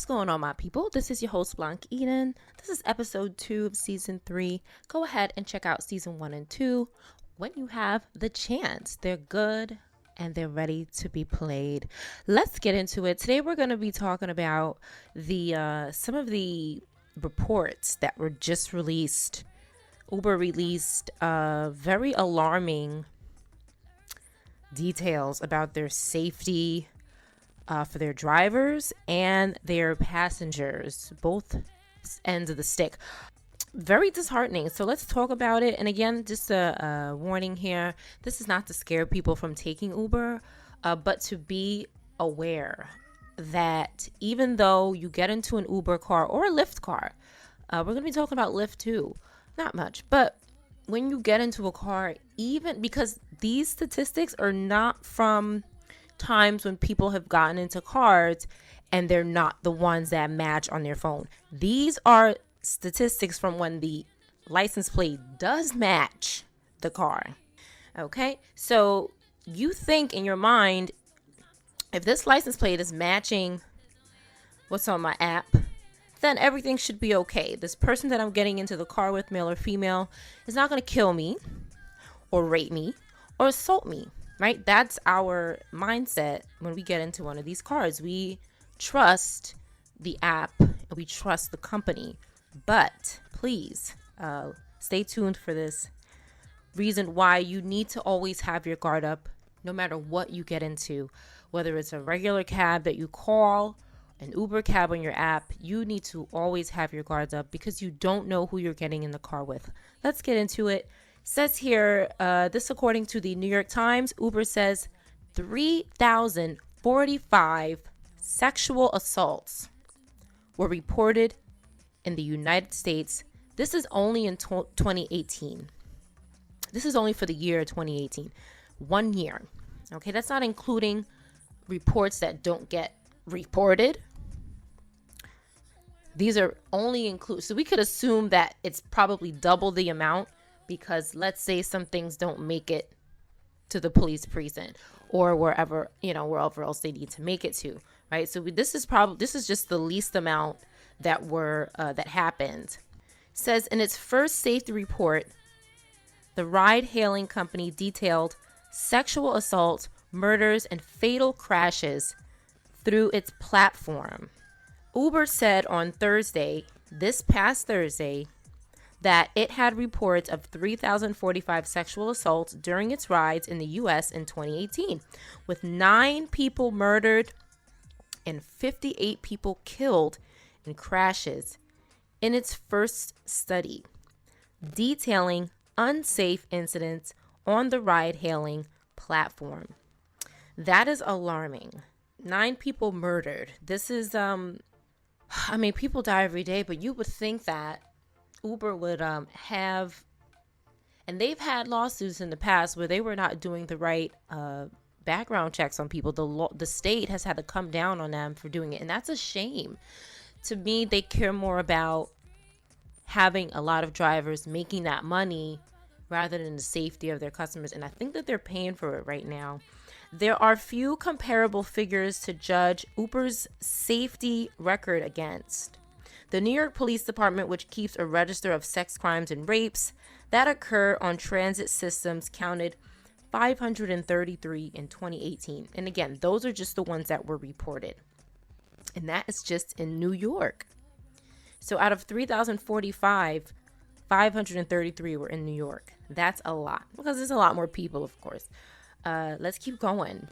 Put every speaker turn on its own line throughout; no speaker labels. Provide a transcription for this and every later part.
What's going on, my people? This is your host, Blanche Eden. This is episode 2 of season 3. Go ahead and check out season 1 and 2 when you have the chance. They're good and they're ready to be played. Let's get into it. Today we're going to be talking about the some of the reports that were just released. Uber released very alarming details about their safety for their drivers and their passengers, both ends of the stick. Very disheartening. So let's talk about it. And again, just a warning here. This is not to scare people from taking Uber, but to be aware that even though you get into an Uber car or a Lyft car, we're going to be talking about Lyft too. Not much, but when you get into a car, even because these statistics are not from times when people have gotten into cars and they're not the ones that match on their phone. These are statistics from when the license plate does match the car. Okay, so you think in your mind, if this license plate is matching what's on my app, then everything should be okay. This person that I'm getting into the car with, male or female, is not going to kill me or rape me or assault me. Right? That's our mindset when we get into one of these cars. We trust the app and we trust the company. But please stay tuned for this reason why you need to always have your guard up no matter what you get into. Whether it's a regular cab that you call, an Uber cab on your app, you need to always have your guards up because you don't know who you're getting in the car with. Let's get into it. Says here, this according to the New York Times, Uber says 3,045 sexual assaults were reported in the United States. This is only in 2018. This is only for the year 2018. 1 year. Okay, that's not including reports that don't get reported. These are only include. So we could assume that it's probably double the amount. Because let's say some things don't make it to the police precinct or wherever else they need to make it to, right? So this is just the least amount that happened. Says in its first safety report, the ride-hailing company detailed sexual assaults, murders, and fatal crashes through its platform. Uber said on this past Thursday, that it had reports of 3,045 sexual assaults during its rides in the U.S. in 2018, with 9 people murdered and 58 people killed in crashes in its first study, detailing unsafe incidents on the ride-hailing platform. That is alarming. 9 people murdered. This is, people die every day, but you would think that Uber would have, and they've had lawsuits in the past where they were not doing the right background checks on people. The state has had to come down on them for doing it, and that's a shame. To me, they care more about having a lot of drivers making that money rather than the safety of their customers, and I think that they're paying for it right now. There are few comparable figures to judge Uber's safety record against. The New York Police Department, which keeps a register of sex crimes and rapes that occur on transit systems, counted 533 in 2018. And again, those are just the ones that were reported. And that is just in New York. So out of 3,045, 533 were in New York. That's a lot because there's a lot more people, of course. Let's keep going.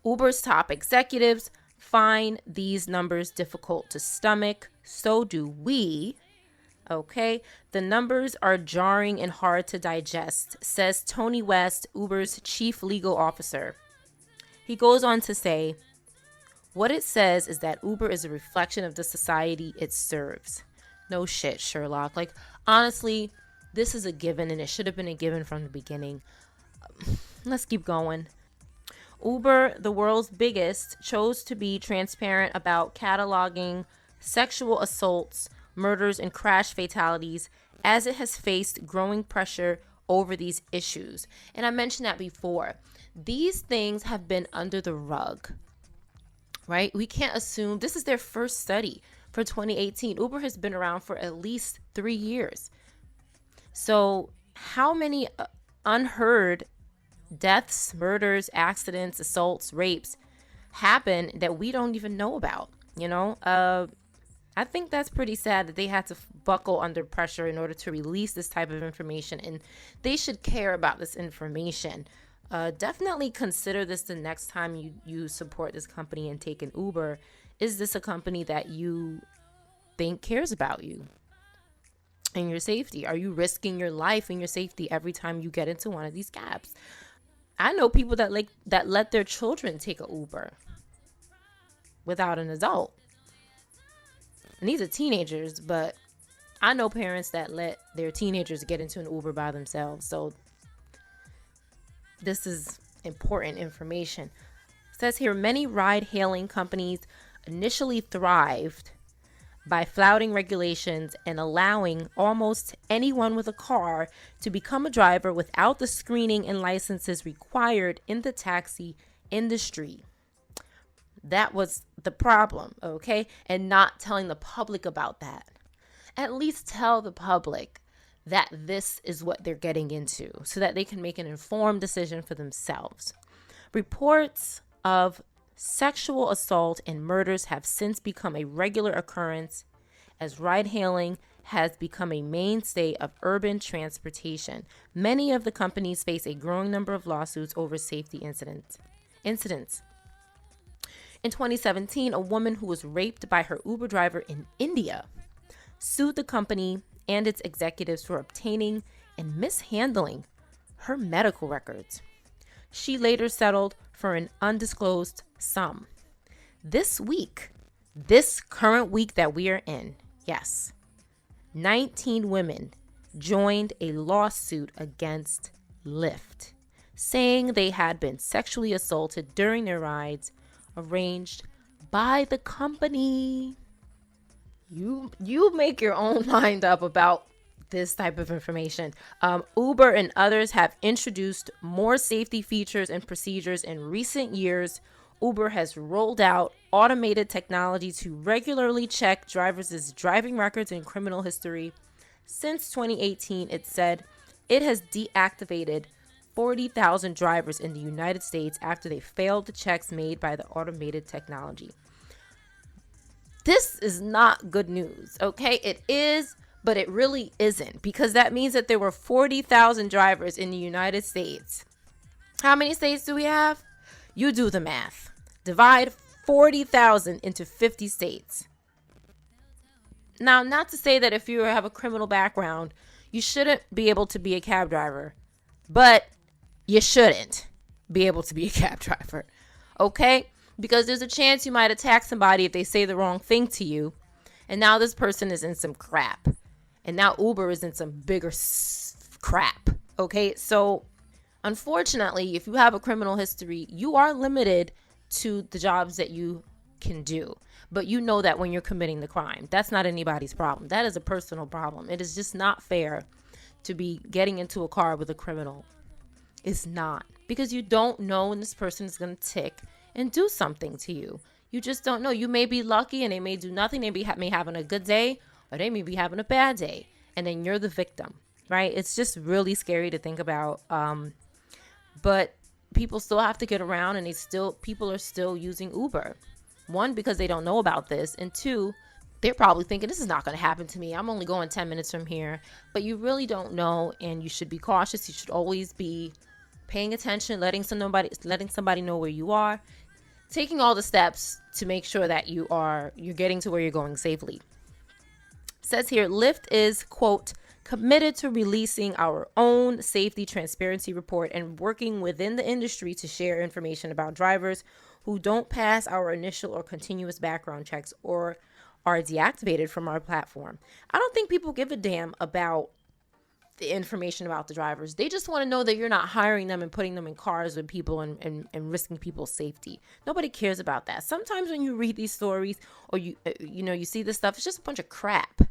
Uber's top executives find these numbers difficult to stomach. So do we. Okay. The numbers are jarring and hard to digest, says Tony West, Uber's chief legal officer. He goes on to say, what it says is that Uber is a reflection of the society it serves. No shit, Sherlock. Like, honestly, this is a given and it should have been a given from the beginning. Let's keep going. Uber, the world's biggest, chose to be transparent about cataloging sexual assaults, murders, and crash fatalities as it has faced growing pressure over these issues. And I mentioned that before. These things have been under the rug, right? We can't assume. This is their first study for 2018. Uber has been around for at least 3 years. So how many unheard deaths, murders, accidents, assaults, rapes happen that we don't even know about? I think that's pretty sad that they had to buckle under pressure in order to release this type of information, and they should care about this information. Definitely consider this the next time you support this company and take an Uber. Is this a company that you think cares about you and your safety? Are you risking your life and your safety every time you get into one of these cabs? I know people that let their children take an Uber without an adult. And these are teenagers, but I know parents that let their teenagers get into an Uber by themselves. So this is important information. It says here, many ride-hailing companies initially thrived by flouting regulations and allowing almost anyone with a car to become a driver without the screening and licenses required in the taxi industry. That was the problem, okay? And not telling the public about that. At least tell the public that this is what they're getting into so that they can make an informed decision for themselves. Reports of sexual assault and murders have since become a regular occurrence as ride-hailing has become a mainstay of urban transportation. Many of the companies face a growing number of lawsuits over safety incidents. In 2017, a woman who was raped by her Uber driver in India sued the company and its executives for obtaining and mishandling her medical records. She later settled for an undisclosed sum. This current week that we are in, yes, 19 women joined a lawsuit against Lyft, saying they had been sexually assaulted during their rides arranged by the company. You make your own mind up about this type of information. Uber and others have introduced more safety features and procedures in recent years. Uber has rolled out automated technology to regularly check drivers' driving records and criminal history. Since 2018, it said it has deactivated 40,000 drivers in the United States after they failed the checks made by the automated technology. This is not good news, okay? It is, but it really isn't, because that means that there were 40,000 drivers in the United States. How many states do we have? You do the math. Divide 40,000 into 50 states. Now, not to say that if you have a criminal background, you shouldn't be able to be a cab driver, but you shouldn't be able to be a cab driver, okay? Because there's a chance you might attack somebody if they say the wrong thing to you, and now this person is in some crap, and now Uber is in some bigger crap, okay? So, unfortunately, if you have a criminal history, you are limited to the jobs that you can do. But you know that when you're committing the crime, that's not anybody's problem. That is a personal problem. It is just not fair to be getting into a car with a criminal. It's not, because you don't know when this person is going to tick and do something to you. You just don't know. You may be lucky and they may do nothing. They may having a good day, or they may be having a bad day, and then you're the victim, right? It's just really scary to think about. But people still have to get around, and people are still using Uber. One, because they don't know about this, and two, they're probably thinking, this is not going to happen to me. I'm only going 10 minutes from here. But you really don't know, and you should be cautious. You should always be paying attention, letting somebody know where you are, taking all the steps to make sure that you're getting to where you're going safely. It says here, Lyft is, quote, committed to releasing our own safety transparency report and working within the industry to share information about drivers who don't pass our initial or continuous background checks or are deactivated from our platform. I don't think people give a damn about the information about the drivers. They just want to know that you're not hiring them and putting them in cars with people and risking people's safety. Nobody cares about that. Sometimes when you read these stories or you see this stuff, it's just a bunch of crap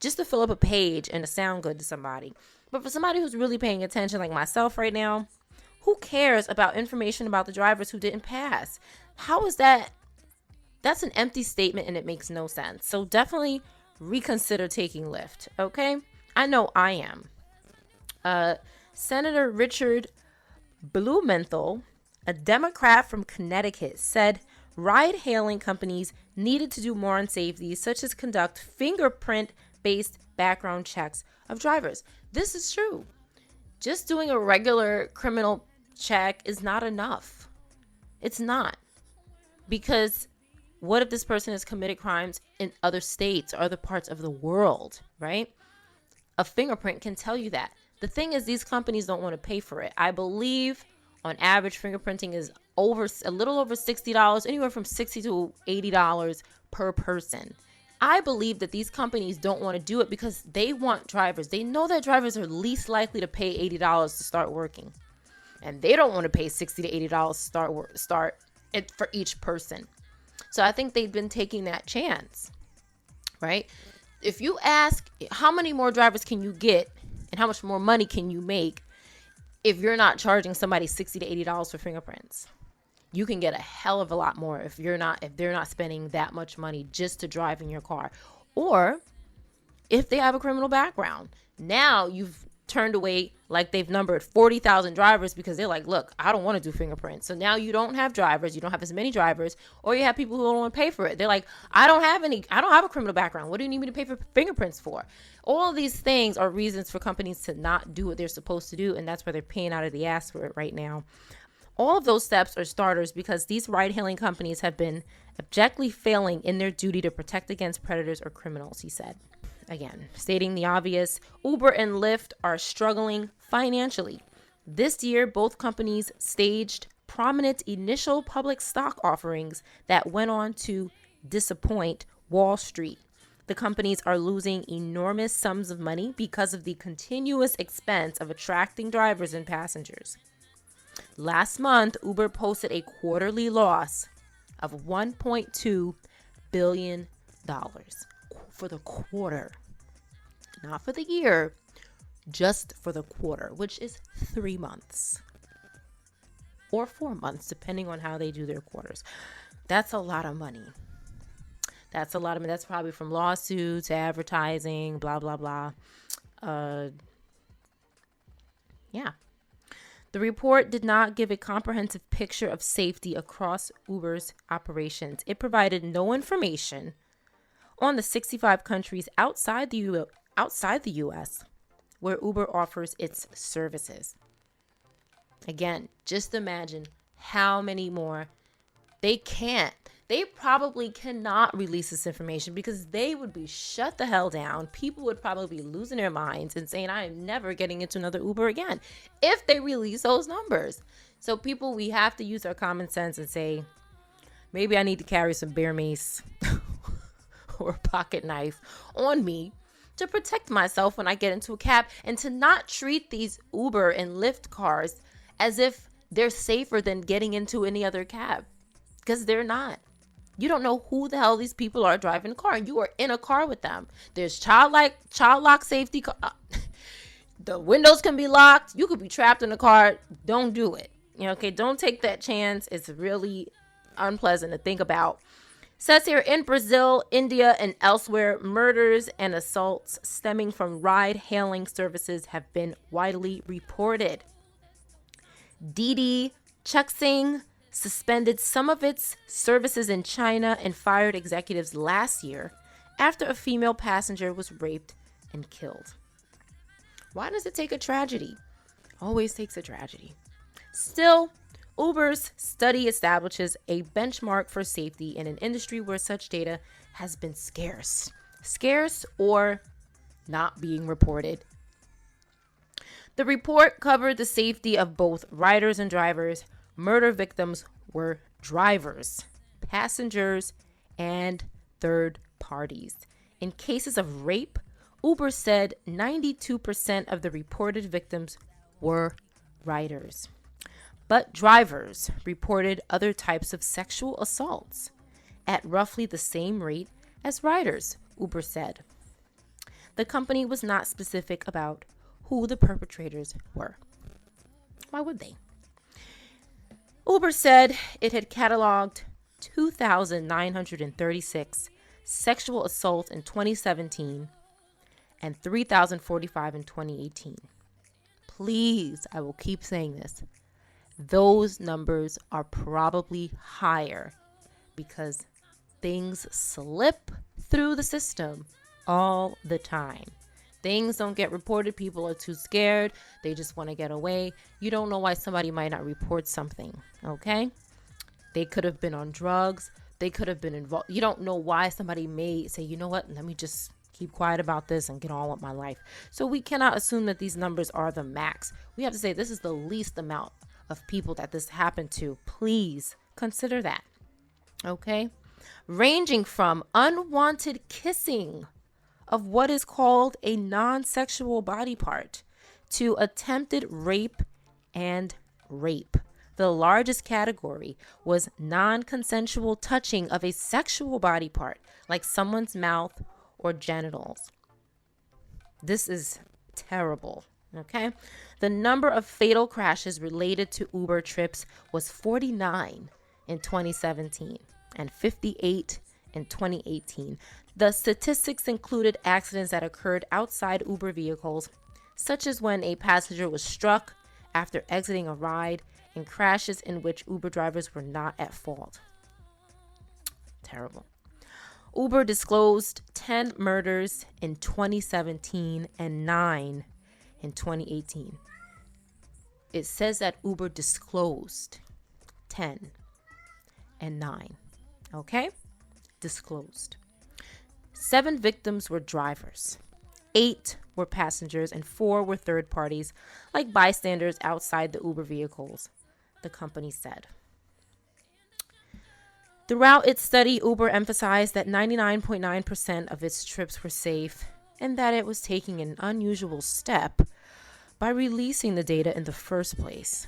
just to fill up a page and to sound good to somebody. But for somebody who's really paying attention, like myself right now, who cares about information about the drivers who didn't pass? How is that That's an empty statement and it makes no sense. So definitely reconsider taking Lyft, okay? I know I am. Senator Richard Blumenthal, a Democrat from Connecticut, said ride-hailing companies needed to do more on safety, such as conduct fingerprint-based background checks of drivers. This is true. Just doing a regular criminal check is not enough. It's not. Because what if this person has committed crimes in other states or other parts of the world, right? A fingerprint can tell you that. The thing is, these companies don't want to pay for it. I believe on average, fingerprinting is a little over $60, anywhere from $60 to $80 per person. I believe that these companies don't want to do it because they want drivers. They know that drivers are least likely to pay $80 to start working. And they don't want to pay $60 to $80 to start it for each person. So I think they've been taking that chance, right? If you ask how many more drivers can you get and how much more money can you make if you're not charging somebody $60 to $80 for fingerprints, you can get a hell of a lot more if they're not spending that much money just to drive in your car. Or if they have a criminal background. Now you've turned away, like they've numbered 40,000 drivers because they're like, look, I don't want to do fingerprints. So now you don't have drivers, you don't have as many drivers, or you have people who don't want to pay for it. They're like, I don't have a criminal background. What do you need me to pay for fingerprints for? All of these things are reasons for companies to not do what they're supposed to do, and that's why they're paying out of the ass for it right now. All of those steps are starters because these ride-hailing companies have been abjectly failing in their duty to protect against predators or criminals, he said. Again, stating the obvious, Uber and Lyft are struggling financially. This year, both companies staged prominent initial public stock offerings that went on to disappoint Wall Street. The companies are losing enormous sums of money because of the continuous expense of attracting drivers and passengers. Last month, Uber posted a quarterly loss of $1.2 billion for the quarter. Not for the year, just for the quarter, which is 3 months or 4 months, depending on how they do their quarters. That's a lot of money. That's probably from lawsuits, advertising, blah, blah, blah. Yeah. The report did not give a comprehensive picture of safety across Uber's operations. It provided no information on the 65 countries outside the U.S. where Uber offers its services. Again, just imagine how many more they probably cannot release this information because they would be shut the hell down. People would probably be losing their minds and saying, I am never getting into another Uber again if they release those numbers. So people, we have to use our common sense and say, maybe I need to carry some bear mace or a pocket knife on me to protect myself when I get into a cab, and to not treat these Uber and Lyft cars as if they're safer than getting into any other cab, because they're not. You don't know who the hell these people are driving a car, and you are in a car with them. There's child lock safety. The windows can be locked. You could be trapped in the car. Don't do it. Okay, don't take that chance. It's really unpleasant to think about. Says here, in Brazil, India, and elsewhere, murders and assaults stemming from ride-hailing services have been widely reported. Didi Chuxing suspended some of its services in China and fired executives last year after a female passenger was raped and killed. Why does it take a tragedy? Always takes a tragedy. Still, Uber's study establishes a benchmark for safety in an industry where such data has been scarce or not being reported. The report covered the safety of both riders and drivers. Murder victims were drivers, passengers, and third parties. In cases of rape, Uber said 92% of the reported victims were riders. But drivers reported other types of sexual assaults at roughly the same rate as riders, Uber said. The company was not specific about who the perpetrators were. Why would they? Uber said it had cataloged 2,936 sexual assaults in 2017 and 3,045 in 2018. Please, I will keep saying this. Those numbers are probably higher because things slip through the system all the time. Things don't get reported. People are too scared. They just want to get away. You don't know why somebody might not report something, okay? They could have been on drugs. They could have been involved. You don't know why somebody may say, you know what, let me just keep quiet about this and get on with my life. So we cannot assume that these numbers are the max. We have to say this is the least amount of people that this happened to. Please consider that, okay? Ranging from unwanted kissing of what is called a non-sexual body part to attempted rape and rape. The largest category was non-consensual touching of a sexual body part, like someone's mouth or genitals. This is terrible, okay? The number of fatal crashes related to Uber trips was 49 in 2017 and 58 in 2018. The statistics included accidents that occurred outside Uber vehicles, such as when a passenger was struck after exiting a ride, and crashes in which Uber drivers were not at fault. Terrible. Uber disclosed 10 murders in 2017 and 9 in 2018. It says that Uber disclosed 10 and 9. Okay? Disclosed. 7 victims were drivers. 8 were passengers and 4 were third parties, like bystanders outside the Uber vehicles, the company said. Throughout its study, Uber emphasized that 99.9% of its trips were safe and that it was taking an unusual step by releasing the data in the first place.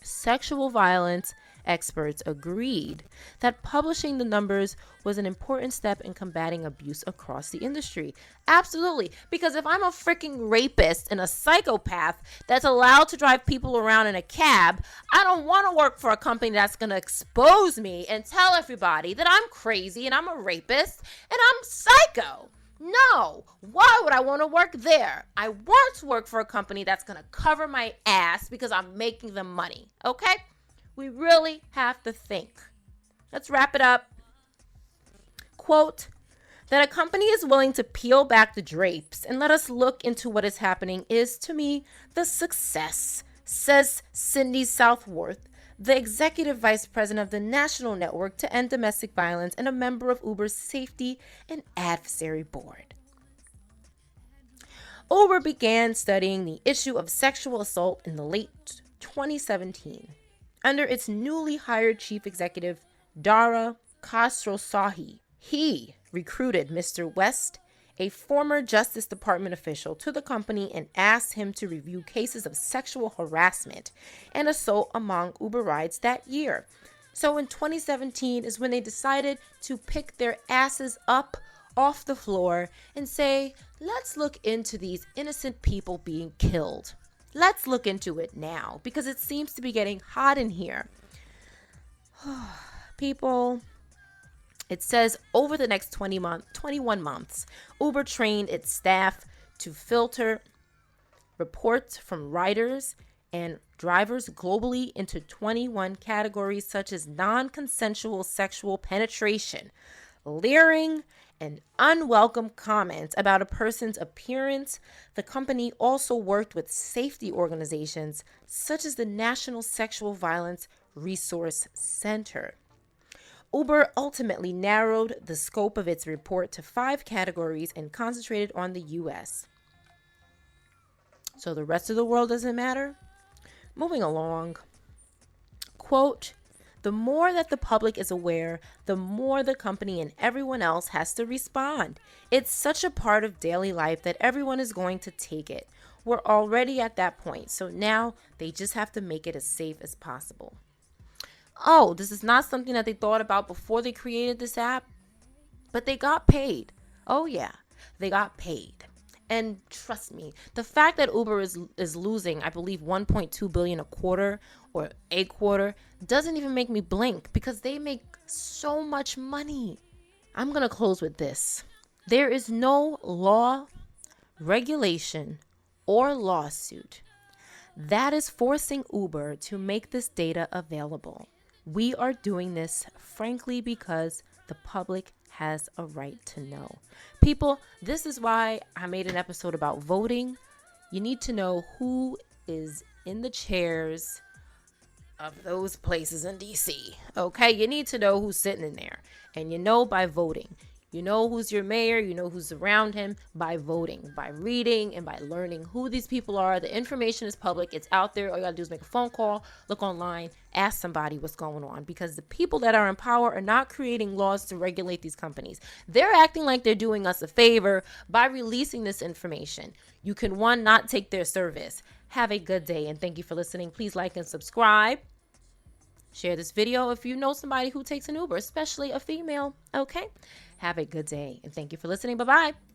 Sexual violence experts agreed that publishing the numbers was an important step in combating abuse across the industry. Absolutely. Because if I'm a freaking rapist and a psychopath that's allowed to drive people around in a cab, I don't want to work for a company that's going to expose me and tell everybody that I'm crazy and I'm a rapist and I'm psycho. No. Why would I want to work there? I want to work for a company that's going to cover my ass because I'm making them money. Okay? We really have to think. Let's wrap it up. Quote, that a company is willing to peel back the drapes and let us look into what is happening is, to me, the success, says Cindy Southworth, the executive vice president of the National Network to End Domestic Violence and a member of Uber's Safety and Advisory Board. Uber began studying the issue of sexual assault in the late 2017. Under its newly hired chief executive, Dara Khosrowshahi, he recruited Mr. West, a former Justice Department official, to the company and asked him to review cases of sexual harassment and assault among Uber rides that year. So in 2017 is when they decided to pick their asses up off the floor and say, let's look into these innocent people being killed. Let's look into it now because it seems to be getting hot in here. People, it says over the next 21 months, Uber trained its staff to filter reports from riders and drivers globally into 21 categories such as non-consensual sexual penetration, leering, and unwelcome comments about a person's appearance. The company also worked with safety organizations such as the National Sexual Violence Resource Center. Uber ultimately narrowed the scope of its report to 5 categories and concentrated on the U.S. So the rest of the world doesn't matter? Moving along. Quote, the more that the public is aware, the more the company and everyone else has to respond. It's such a part of daily life that everyone is going to take it. We're already at that point, so now they just have to make it as safe as possible. Oh, this is not something that they thought about before they created this app, but they got paid. Oh yeah, they got paid. And trust me, the fact that Uber is losing, I believe, 1.2 billion a quarter or a quarter doesn't even make me blink because they make so much money. I'm going to close with this. There is no law, regulation, or lawsuit that is forcing Uber to make this data available. We are doing this, frankly, because the public has a right to know. People, this is why I made an episode about voting. You need to know who is in the chairs of those places in DC. Okay, you need to know who's sitting in there, and you know by voting. You know who's your mayor, you know who's around him by voting, by reading, and by learning who these people are. The information is public, it's out there. All you gotta do is make a phone call, look online, ask somebody what's going on, because the people that are in power are not creating laws to regulate these companies. They're acting like they're doing us a favor by releasing this information. You can, one, not take their service. Have a good day, and thank you for listening. Please like and subscribe. Share this video if you know somebody who takes an Uber, especially a female. Okay? Have a good day, and thank you for listening. Bye-bye.